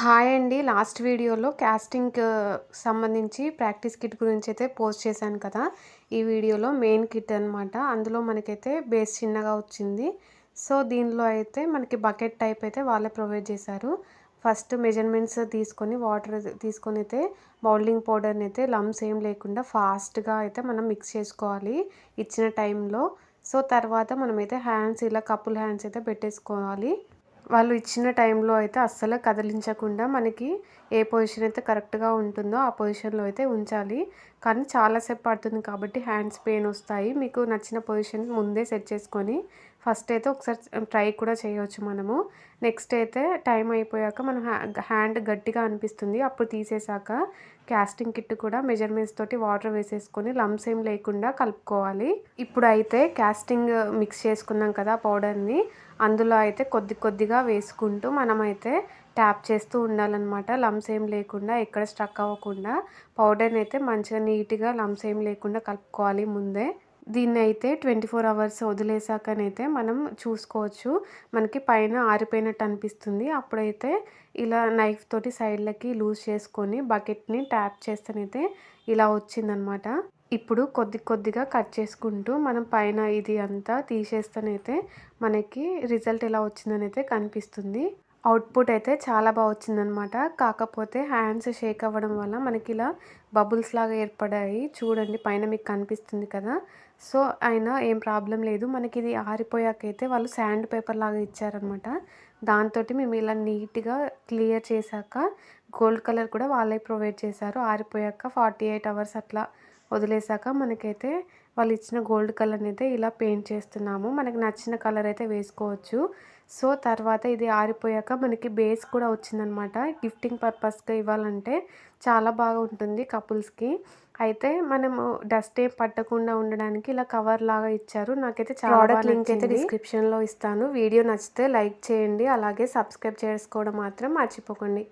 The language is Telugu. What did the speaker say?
హాయ్ అండి. లాస్ట్ వీడియోలో కాస్టింగ్‌కి సంబంధించి ప్రాక్టీస్ కిట్ గురించైతే పోస్ట్ చేశాను కదా! ఈ వీడియోలో మెయిన్ కిట్ అనమాట. అందులో మనకైతే బేస్ చిన్నగా వచ్చింది. సో, దీనిలో అయితే మనకి బకెట్ టైప్ అయితే వాళ్ళే ప్రొవైడ్ చేశారు. ఫస్ట్ మెజర్‌మెంట్స్ తీసుకొని వాటర్ తీసుకొనైతే బౌలింగ్ పౌడర్‌ని అయితే లంప్స్ ఏం లేకుండా ఫాస్ట్‌గా అయితే మనం మిక్స్ చేసుకోవాలి ఇచ్చిన టైంలో. సో, తర్వాత మనమైతే హ్యాండ్స్ ఇలా కపుల్ హ్యాండ్స్ అయితే పెట్టేసుకోవాలి. వాళ్ళు ఇచ్చిన టైంలో అయితే అస్సలు కదిలించకుండా మనకి ఏ పొజిషన్ అయితే కరెక్ట్‌గా ఉంటుందో ఆ పొజిషన్‌లో అయితే ఉంచాలి. కానీ చాలా సేపు పడుతుంది కాబట్టి హ్యాండ్స్ పెయిన్ వస్తాయి. మీకు నచ్చిన పొజిషన్ ముందే సెట్ చేసుకొని ఫస్ట్ అయితే ఒకసారి ట్రై కూడా చేయొచ్చు మనము. నెక్స్ట్ అయితే టైం అయిపోయాక మనం హ్యాండ్ గట్టిగా అనిపిస్తుంది. అప్పుడు తీసేసాక కాస్టింగ్ కిట్ కూడా మెజర్మెంట్స్ తోటి వాటర్ వేసేసుకొని లంప్స్ ఏం లేకుండా కలుపుకోవాలి. ఇప్పుడైతే కాస్టింగ్ మిక్స్ చేసుకున్నాం కదా పౌడర్‌ని, అందులో అయితే కొద్ది కొద్దిగా వేసుకుంటూ మనమైతే ట్యాప్ చేస్తూ ఉండాలన్నమాట. లంప్స్ ఏం లేకుండా ఎక్కడ స్ట్రక్ అవ్వకుండా పౌడర్‌ని అయితే మంచిగా నీట్‌గా లంప్స్ ఏం లేకుండా కలుపుకోవాలి ముందే. దీన్నైతే 24 అవర్స్ వదిలేసాకనైతే మనం చూసుకోవచ్చు. మనకి పైన ఆరిపోయినట్టు అనిపిస్తుంది. అప్పుడైతే ఇలా నైఫ్ తోటి సైడ్‌లకి లూజ్ చేసుకొని బకెట్‌ని ట్యాప్ చేస్తేనైతే ఇలా వచ్చిందనమాట. ఇప్పుడు కొద్ది కొద్దిగా కట్ చేసుకుంటూ మనం పైన ఇది అంతా తీసేస్తేనైతే మనకి రిజల్ట్ ఎలా వచ్చిందనైతే కనిపిస్తుంది. అవుట్‌పుట్ అయితే చాలా వచ్చిందనమాట. కాకపోతే హ్యాండ్స్ షేక్ అవ్వడం వల్ల మనకి ఇలా బబుల్స్ లాగా ఏర్పడాయి. చూడండి పైన మీకు కనిపిస్తుంది కదా! సో, అయినా ఏం ప్రాబ్లమ్ లేదు. మనకిది ఆరిపోయాకైతే వాళ్ళు శాండ్ పేపర్ లాగా ఇచ్చారనమాట. దాంతోటి మేము ఇలా నీట్‌గా క్లియర్ చేశాక గోల్డ్ కలర్ కూడా వాళ్ళే ప్రొవైడ్ చేశారు. ఆరిపోయాక 48 అవర్స్ అట్లా వదిలేసాక మనకైతే వాళ్ళు ఇచ్చిన గోల్డ్ కలర్‌నైతే ఇలా పెయింట్ చేస్తున్నాము. మనకు నచ్చిన కలర్ అయితే వేసుకోవచ్చు. సో, తర్వాత ఇది ఆరిపోయాక మనకి బేస్ కూడా వచ్చిందనమాట. గిఫ్టింగ్ పర్పస్‌గా ఇవ్వాలంటే చాలా బాగా ఉంటుంది కపుల్స్‌కి. అయితే మనము డస్ట్ ఏం పట్టకుండా ఉండడానికి ఇలా కవర్ లాగా ఇచ్చారు. నాకైతే చాలా బాగా నచ్చింది. లింక్ అయితే డిస్క్రిప్షన్‌లో ఇస్తాను. వీడియో నచ్చితే లైక్ చేయండి. అలాగే సబ్స్క్రైబ్ చేసుకోవడం మాత్రం మర్చిపోకండి.